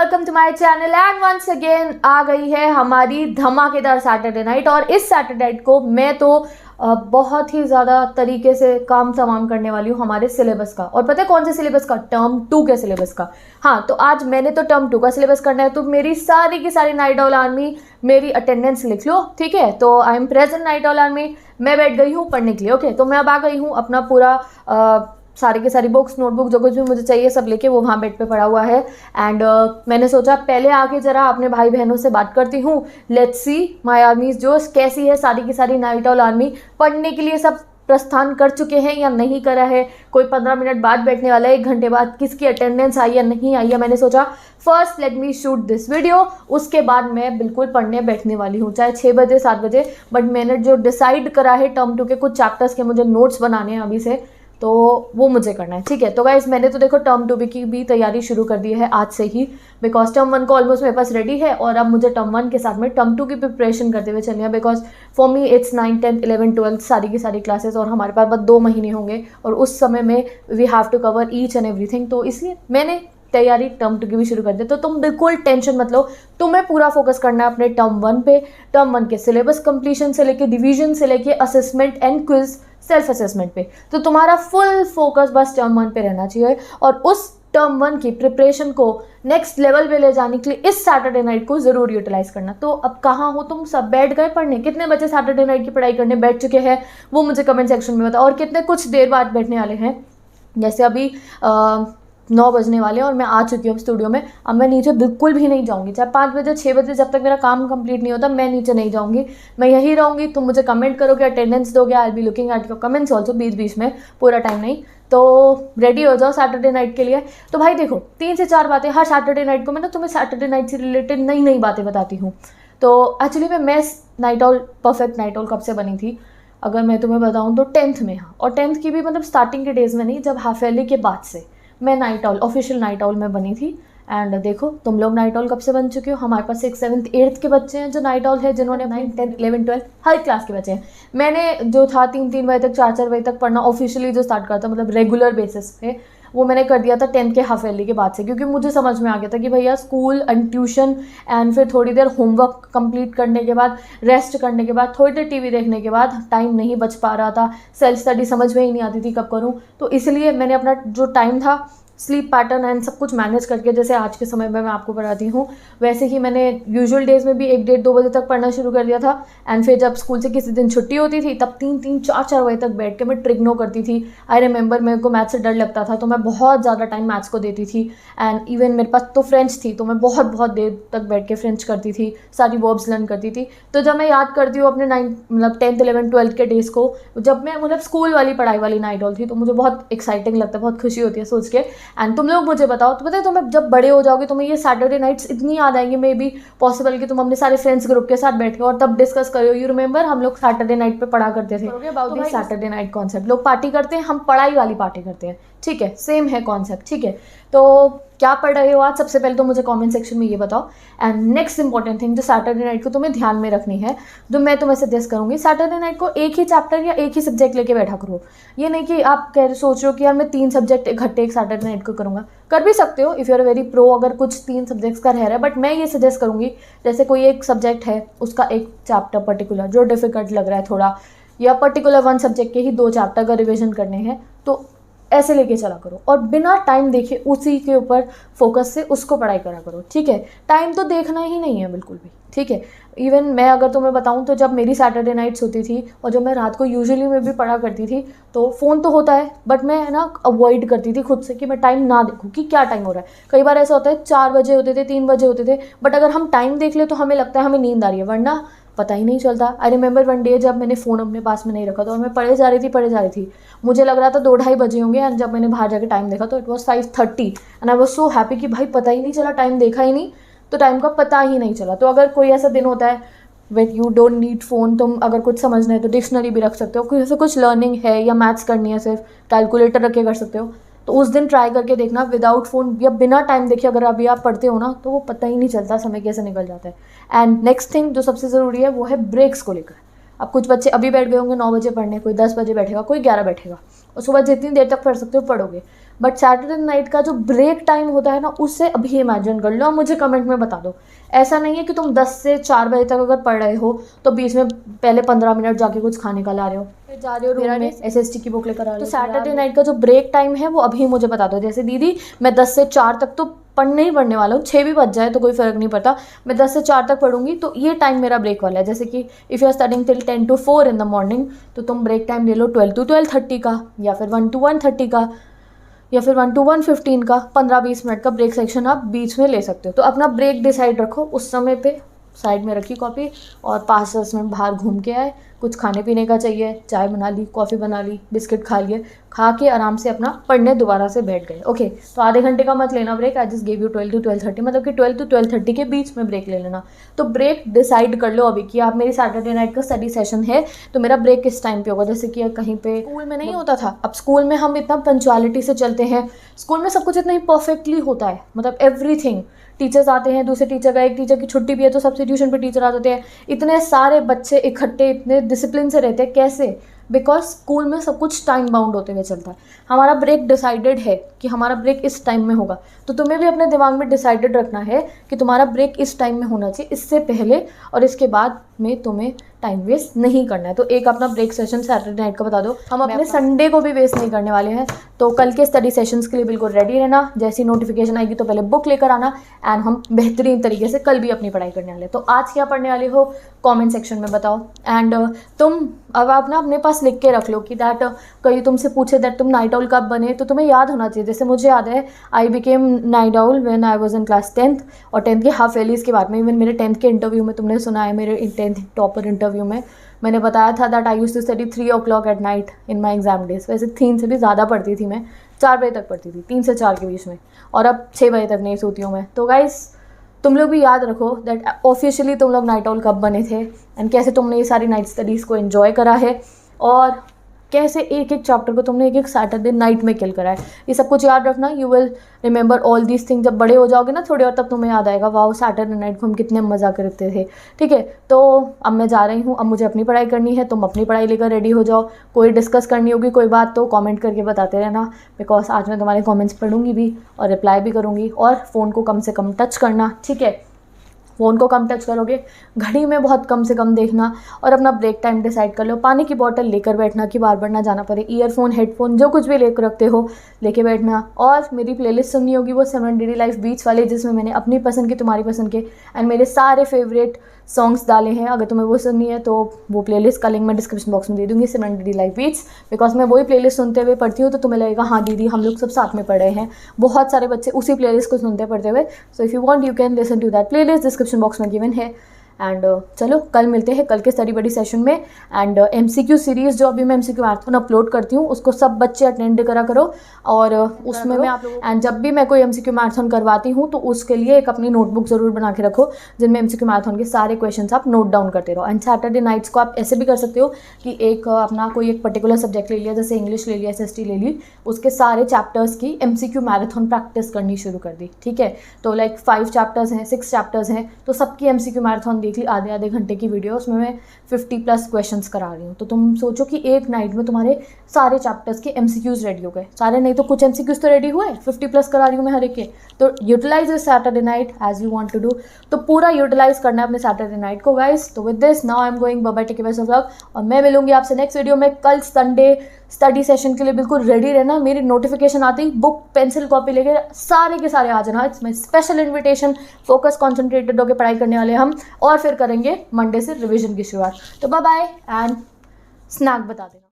Welcome to my channel and once again आ गई है हमारी धमाकेदार सैटरडे नाइट। और इस सैटरडे नाइट को मैं तो बहुत ही ज़्यादा तरीके से काम तमाम करने वाली हूँ हमारे सिलेबस का। और पता है कौन से सिलेबस का? टर्म 2 के सिलेबस का। हाँ, तो आज मैंने तो टर्म 2 का सिलेबस करना है, तो मेरी सारी की सारी नाइट ऑल आर्मी मेरी अटेंडेंस लिख लो, ठीक है। तो I am present night all army, मैं बैठ गई हूँ पढ़ने के लिए। ओके, तो मैं अब आ गई हूँ अपना पूरा सारी की सारी बुक्स, नोटबुक, जो कुछ भी मुझे चाहिए सब लेके वो वहाँ बेड पे पड़ा हुआ है। एंड मैंने सोचा पहले आके ज़रा अपने भाई बहनों से बात करती हूँ। लेट्स सी माय आर्मीज जो कैसी है। सारी की सारी नाइट ऑल आर्मी पढ़ने के लिए सब प्रस्थान कर चुके हैं या नहीं करा है। कोई 15 मिनट बाद बैठने वाला है, 1 घंटे बाद किसकी अटेंडेंस आई या नहीं आई है। मैंने सोचा first let me shoot this video, उसके बाद मैं बिल्कुल पढ़ने बैठने वाली हूँ, चाहे 6 बजे 7 बजे। बट मैंने जो डिसाइड करा है टर्म 2 के कुछ चैप्टर्स के मुझे नोट्स बनाने हैं अभी से, तो वो मुझे करना है, ठीक है। तो गाइस मैंने तो देखो टर्म 2 की भी तैयारी शुरू कर दी है आज से ही, बिकॉज टर्म 1 को ऑलमोस्ट मेरे पास रेडी है। और अब मुझे टर्म 1 के साथ में टर्म 2 की प्रिपरेशन करते हुए चलनी है, बिकॉज फॉर मी इट्स 9, 10, 11, 12 सारी की सारी क्लासेस, और हमारे पास बस 2 महीने होंगे और उस समय में we have to cover each and everything. तो इसलिए मैंने तैयारी टर्म 2 की भी शुरू कर दी। तो तुम बिल्कुल टेंशन मत लो, तुम्हें पूरा फोकस करना है अपने टर्म 1 पे। टर्म 1 के सिलेबस कंप्लीशन से लेके डिवीजन से लेके assessment and quiz self assessment पे, तो तुम्हारा फुल फोकस बस टर्म 1 पे रहना चाहिए। और उस टर्म 1 की प्रिपरेशन को नेक्स्ट लेवल पे ले जाने के लिए इस सैटरडे नाइट को ज़रूर यूटिलाइज करना। तो अब कहाँ हो तुम? सब बैठ गए पढ़ने? कितने बच्चे सैटरडे नाइट की पढ़ाई करने बैठ चुके हैं वो मुझे कमेंट सेक्शन में बताओ। और कितने कुछ देर बाद बैठने वाले हैं? जैसे अभी 9 बजने वाले और मैं आ चुकी हूँ स्टूडियो में। अब मैं नीचे बिल्कुल भी नहीं जाऊँगी, चाहे 5 बजे 6 बजे, जब तक मेरा काम कंप्लीट नहीं होता मैं नीचे नहीं जाऊँगी, मैं यहीं रहूँगी। तुम मुझे कमेंट करोगे, अटेंडेंस दोगे, I be looking at your comments also, बीच बीच में, पूरा टाइम नहीं। तो रेडी हो जाओ सैटरडे नाइट के लिए। तो भाई देखो 3 से 4 बातें हर सैटरडे नाइट को मैं ना तुम्हें सैटरडे नाइट से रिलेटेड नई नई बातें बताती हूँ। तो एक्चुअली मैं night all perfect night all कब से बनी थी अगर मैं तुम्हें बताऊँ तो 10th में। हाँ, और 10th की भी मतलब स्टार्टिंग के डेज़ में नहीं, जब हाफ ईयरली के बाद से मैं night all official night all में बनी थी। एंड देखो तुम लोग नाइट ऑल कब से बन चुके हो? हमारे पास 6th 7th 8th के बच्चे हैं जो नाइट ऑल है, जिन्होंने 9, 10, 11, 12 हर क्लास के बच्चे हैं। मैंने जो था 3 बजे तक 4 बजे तक पढ़ना ऑफिशियली जो स्टार्ट करता मतलब रेगुलर बेसिस पे, वो मैंने कर दिया था 10th के हाफ ईयरली के बाद से, क्योंकि मुझे समझ में आ गया था कि भैया स्कूल एंड ट्यूशन एंड फिर थोड़ी देर होमवर्क कंप्लीट करने के बाद, रेस्ट करने के बाद, थोड़ी देर टीवी देखने के बाद टाइम नहीं बच पा रहा था। सेल्फ स्टडी समझ में ही नहीं आती थी कब करूँ। तो इसलिए मैंने अपना जो टाइम था स्लीप पैटर्न एंड सब कुछ मैनेज करके, जैसे आज के समय में मैं आपको पढ़ाती हूँ वैसे ही मैंने यूजुअल डेज़ में भी 1, 1:30, 2 बजे तक पढ़ना शुरू कर दिया था। एंड फिर जब स्कूल से किसी दिन छुट्टी होती थी तब 3, 4 बजे तक बैठ के मैं ट्रिग्नो करती थी। आई रिमेंबर मेरे को मैथ्स से डर लगता था तो मैं बहुत ज़्यादा टाइम मैथ्स को देती थी। एंड इवन मेरे पास तो फ्रेंच थी तो मैं बहुत देर तक बैठ के फ्रेंच करती थी, सारी वर्ब्स लर्न करती थी। तो जब मैं याद करती हूँ अपने 10th 11 12 के डेज़ को, जब मैं मतलब स्कूल वाली पढ़ाई वाली नाइट ऑल थी, तो मुझे बहुत एक्साइटिंग लगता है, बहुत खुशी होती है सोच के। एंड तुम लोग मुझे बताओ, तो पता है तुम्हें जब बड़े हो जाओगे तुम्हें ये सैटरडे नाइट्स इतनी याद आएंगे, मे बी पॉसिबल कि तुम अपने सारे फ्रेंड्स ग्रुप के साथ बैठे और तब डिस्कस करो। यू रिमेंबर हम लोग सैटरडे नाइट पे पढ़ा करते थे about this Saturday night concept. लोग पार्टी करते हैं, हम पढ़ाई वाली पार्टी करते हैं, ठीक है, सेम है कॉन्सेप्ट, ठीक है। तो क्या पढ़ रहे हो आज? सबसे पहले तो मुझे कमेंट सेक्शन में ये बताओ। एंड नेक्स्ट इंपॉर्टेंट थिंग जो सैटरडे नाइट को तुम्हें ध्यान में रखनी है, जो मैं तुम्हें सजेस्ट करूँगी, सैटरडे नाइट को एक ही चैप्टर या एक ही सब्जेक्ट लेके बैठा करो। ये नहीं कि आप सोच रहे हो कि यार मैं 3 सब्जेक्ट इकट्ठे एक सैटरडे नाइट को करूँगा। कर भी सकते हो if you are very pro, अगर कुछ 3 सब्जेक्ट्स का रह रहा है। बट मैं ये सजेस्ट करूँगी, जैसे कोई एक सब्जेक्ट है उसका एक चैप्टर पर्टिकुलर जो डिफिकल्ट लग रहा है थोड़ा, या पर्टिकुलर 1 सब्जेक्ट के ही 2 चैप्टर का रिविजन करने हैं, तो ऐसे लेके चला करो और बिना टाइम देखे उसी के ऊपर फोकस से उसको पढ़ाई करा करो, ठीक है। टाइम तो देखना ही नहीं है बिल्कुल भी, ठीक है। इवन मैं अगर तुम्हें बताऊं तो जब मेरी सैटरडे नाइट्स होती थी और जब मैं रात को यूजुअली मैं भी पढ़ा करती थी, तो फ़ोन तो होता है बट मैं ना अवॉइड करती थी खुद से कि मैं टाइम ना देखूं कि क्या टाइम हो रहा है। कई बार ऐसा होता है 4 बजे होते थे, 3 बजे होते थे, बट अगर हम टाइम देख ले तो हमें लगता है हमें नींद आ रही है, वरना पता ही नहीं चलता। आई रिमेंबर 1 डे जब मैंने फ़ोन अपने पास में नहीं रखा था और मैं पढ़े जा रही थी, मुझे लग रहा था 2 ढाई बजे होंगे। एंड जब मैंने बाहर जाकर टाइम देखा तो it was 5:30 and I was so happy कि भाई पता ही नहीं चला, टाइम देखा ही नहीं, तो टाइम का पता ही नहीं चला। तो अगर कोई ऐसा दिन होता है wait you don't need phone, तुम अगर कुछ समझना है तो डिक्शनरी भी रख सकते हो, कोई ऐसा कुछ लर्निंग है या मैथ्स करनी है सिर्फ कैलकुलेटर रख के कर सकते हो, तो उस दिन ट्राई करके देखना विदाउट फ़ोन या बिना टाइम देखे अगर अभी आप पढ़ते हो ना, तो वो पता ही नहीं चलता समय कैसे निकल जाता है। एंड नेक्स्ट थिंग जो सबसे ज़रूरी है वो है ब्रेक्स को लेकर। अब कुछ बच्चे अभी बैठ गए होंगे 9 बजे पढ़ने, कोई 10 बजे बैठेगा, कोई 11 बैठेगा, और सुबह जितनी देर तक पढ़ सकते हो पढ़ोगे। बट सैटरडे नाइट का जो ब्रेक टाइम होता है ना, उससे अभी इमेजिन कर लो और मुझे कमेंट में बता दो। ऐसा नहीं है कि तुम 10 से 4 बजे तक अगर पढ़ रहे हो तो बीच में पहले 15 मिनट जाके कुछ खाने का ला रहे हो, फिर जा रहे हो रूम में SST की बुक लेकर आ रहे हो। तो सैटरडे नाइट का जो ब्रेक टाइम है वो अभी मुझे बता दो। जैसे दीदी मैं 10 से 4 तक तो पढ़ने ही पढ़ने वाला हूँ, 6 भी बज जाए तो कोई फ़र्क नहीं पड़ता, मैं 10 से 4 तक पढ़ूंगी, तो ये टाइम मेरा ब्रेक वाला है। जैसे कि if you are studying till 10 to 4 in the morning, तो तुम ब्रेक टाइम ले लो 12 to 12:30 का, या फिर 1 to 1:30 का, या फिर 1 to 1:15 का। 15-20 मिनट का ब्रेक सेक्शन आप बीच में ले सकते हो। तो अपना ब्रेक डिसाइड रखो, उस समय पे साइड में रखी कॉपी और 5-10 मिनट बाहर घूम के आए, कुछ खाने पीने का चाहिए, चाय बना ली, कॉफ़ी बना ली, बिस्किट खा लिए, खा के आराम से अपना पढ़ने दोबारा से बैठ गए। ओके, तो आधे घंटे का मत लेना break, I just give you 12 to 12:30, मतलब कि 12 to 12:30 के बीच में ब्रेक ले लेना। तो ब्रेक डिसाइड कर लो अभी कि आप, मेरी सैटरडे नाइट का स्टडी सेशन है तो मेरा ब्रेक किस टाइम पे होगा। जैसे कि कहीं पे स्कूल में नहीं होता था, अब स्कूल में हम इतना पंचुअलिटी से चलते हैं, स्कूल में सब कुछ इतना ही परफेक्टली होता है, मतलब एवरीथिंग। टीचर्स आते हैं, दूसरे टीचर का, एक टीचर की छुट्टी भी है तो सब्स्टिट्यूशन पे टीचर आ जाते हैं, इतने सारे बच्चे इकट्ठे इतने डिसिप्लिन से रहते हैं। कैसे? बिकॉज स्कूल में सब कुछ टाइम बाउंड होते हुए चलता है। हमारा ब्रेक डिसाइडेड है कि हमारा ब्रेक इस टाइम में होगा, तो तुम्हें भी अपने दिमाग में डिसाइडेड रखना है कि तुम्हारा ब्रेक इस टाइम में होना चाहिए, इससे पहले और इसके बाद में तुम्हें टाइम वेस्ट नहीं करना है। तो एक अपना ब्रेक सेशन सैटरडे नाइट का बता दो। हम अपने संडे को भी वेस्ट नहीं करने वाले हैं, तो कल के स्टडी सेशंस के लिए बिल्कुल रेडी रहना। जैसी नोटिफिकेशन आएगी तो पहले बुक लेकर आना, एंड हम बेहतरीन तरीके से कल भी अपनी पढ़ाई करने वाले हैं। तो आज क्या पढ़ने वाले हो कमेंट सेक्शन में बताओ। एंड तुम अब आप ना अपने पास लिख के रख लो कि दैट कहीं तुमसे पूछे दैट तुम नाइट आउल कब बने, तो तुम्हें याद होना चाहिए। जैसे मुझे याद है, I became night owl when I was in class 10th, और 10th के हाफ ईयरलीज के बाद में। इवन मेरे 10th के इंटरव्यू में तुमने सुना है, मेरे 10th टॉपर इंटरव्यू में मैंने बताया था that I used to study 3 o'clock at night in my exam days. वैसे 3 से भी ज़्यादा पढ़ती थी मैं, 4 बजे तक पढ़ती थी, 3 से 4 के बीच में, और अब 6 बजे तक नहीं सोती हूँ मैं। तो गाइस तुम लोग भी याद रखो दैट ऑफिशियली तुम लोग नाइट आउल कब बने थे, एंड कैसे तुमने ये सारी नाइट स्टडीज़ को एंजॉय करा है, और कैसे एक एक चैप्टर को तुमने एक एक सैटरडे नाइट में किल करा है। ये सब कुछ याद रखना। You will remember all these thing. जब बड़े हो जाओगे ना थोड़े और, तब तुम्हें याद आएगा वाओ सैटरडे नाइट को हम कितने मज़ा करते थे। ठीक है, तो अब मैं जा रही हूँ, अब मुझे अपनी पढ़ाई करनी है, तुम अपनी पढ़ाई लेकर रेडी हो जाओ। कोई डिस्कस करनी होगी कोई बात तो कमेंट करके बताते रहना, बिकॉज आज मैं तुम्हारे कमेंट्स पढ़ूंगी भी और रिप्लाई भी करूँगी। और फ़ोन को कम से कम टच करना, ठीक है, फ़ोन को कम टच करोगे, घड़ी में बहुत कम से कम देखना, और अपना ब्रेक टाइम डिसाइड कर लो। पानी की बोतल लेकर बैठना कि बार बार ना जाना पड़े। ईयरफोन, हेडफोन, जो कुछ भी लेकर रखते हो लेके बैठना। और मेरी प्लेलिस्ट सुननी होगी वो 7 डेली लाइफ बीट्स वाली, जिसमें मैंने अपनी पसंद के, तुम्हारी पसंद के एंड मेरे सारे फेवरेट सॉन्ग्स डाले हैं। अगर तुम्हें वो सुननी है तो वो प्लेलिस्ट का लिंक मैं डिस्क्रिप्शन बॉक्स में दे दूँगी, 7 डेली लाइफ बीट्स। बिकॉज मैं वही प्लेलिस्ट सुनते हुए पढ़ती हूँ, तो तुम्हें लगेगा हाँ दीदी हम लोग सब साथ में पढ़ रहे हैं। बहुत सारे बच्चे उसी प्लेलिस्ट को सुनते पढ़ते हुए। So if you want you can listen to that playlist, description box में गिवन है। एंड चलो कल मिलते हैं कल के स्टडी बडी सेशन में। एंड MCQ सीरीज़ जो अभी मैं MCQ मैराथन अपलोड करती हूँ उसको सब बच्चे अटेंड करा करो, और उसमें मैं आप लोगों, एंड जब भी मैं कोई MCQ मैराथन करवाती हूँ तो उसके लिए एक अपनी नोटबुक ज़रूर बना के रखो, जिनमें MCQ मैराथन के सारे क्वेश्चन आप नोट डाउन करते रहो। एंड सैटरडे नाइट्स को आप ऐसे भी कर सकते हो कि एक अपना कोई एक पर्टिकुलर सब्जेक्ट ले लिया, जैसे इंग्लिश ले लिया, SST ले ली, उसके सारे चैप्टर्स की MCQ मैराथन प्रैक्टिस करनी शुरू कर दी। ठीक है, तो लाइक 5 चैप्टर्स हैं, 6 चैप्टर्स हैं, तो सबकी MCQ मैराथन देख ली, आधे आधे घंटे की वीडियो, उसमें मैं 50+ क्वेश्चंस करा रही हूँ। तो तुम सोचो कि एक नाइट में तुम्हारे सारे चैप्टर्स के MCQs रेडी हो गए, सारे नहीं तो कुछ MCQs तो रेडी हुए, 50+ करा रही हूँ मैं हर एक के। तो utilize this Saturday night as you want to do, तो पूरा यूटिलाइज करना है अपने सैटरडे नाइट को गाइस। तो with this now I am going, bye bye, take care of yourself, और मैं मिलूंगी आपसे नेक्स्ट वीडियो में कल संडे स्टडी सेशन के लिए। बिल्कुल रेडी रहना, मेरी नोटिफिकेशन आती ही बुक पेंसिल कॉपी लेके सारे के सारे आ जाना। It's my special invitation. Focus concentrated होकर पढ़ाई करने वाले हम, और फिर करेंगे मंडे से रिवीजन की शुरुआत। तो बाय बाय, एंड स्नैक बता देना।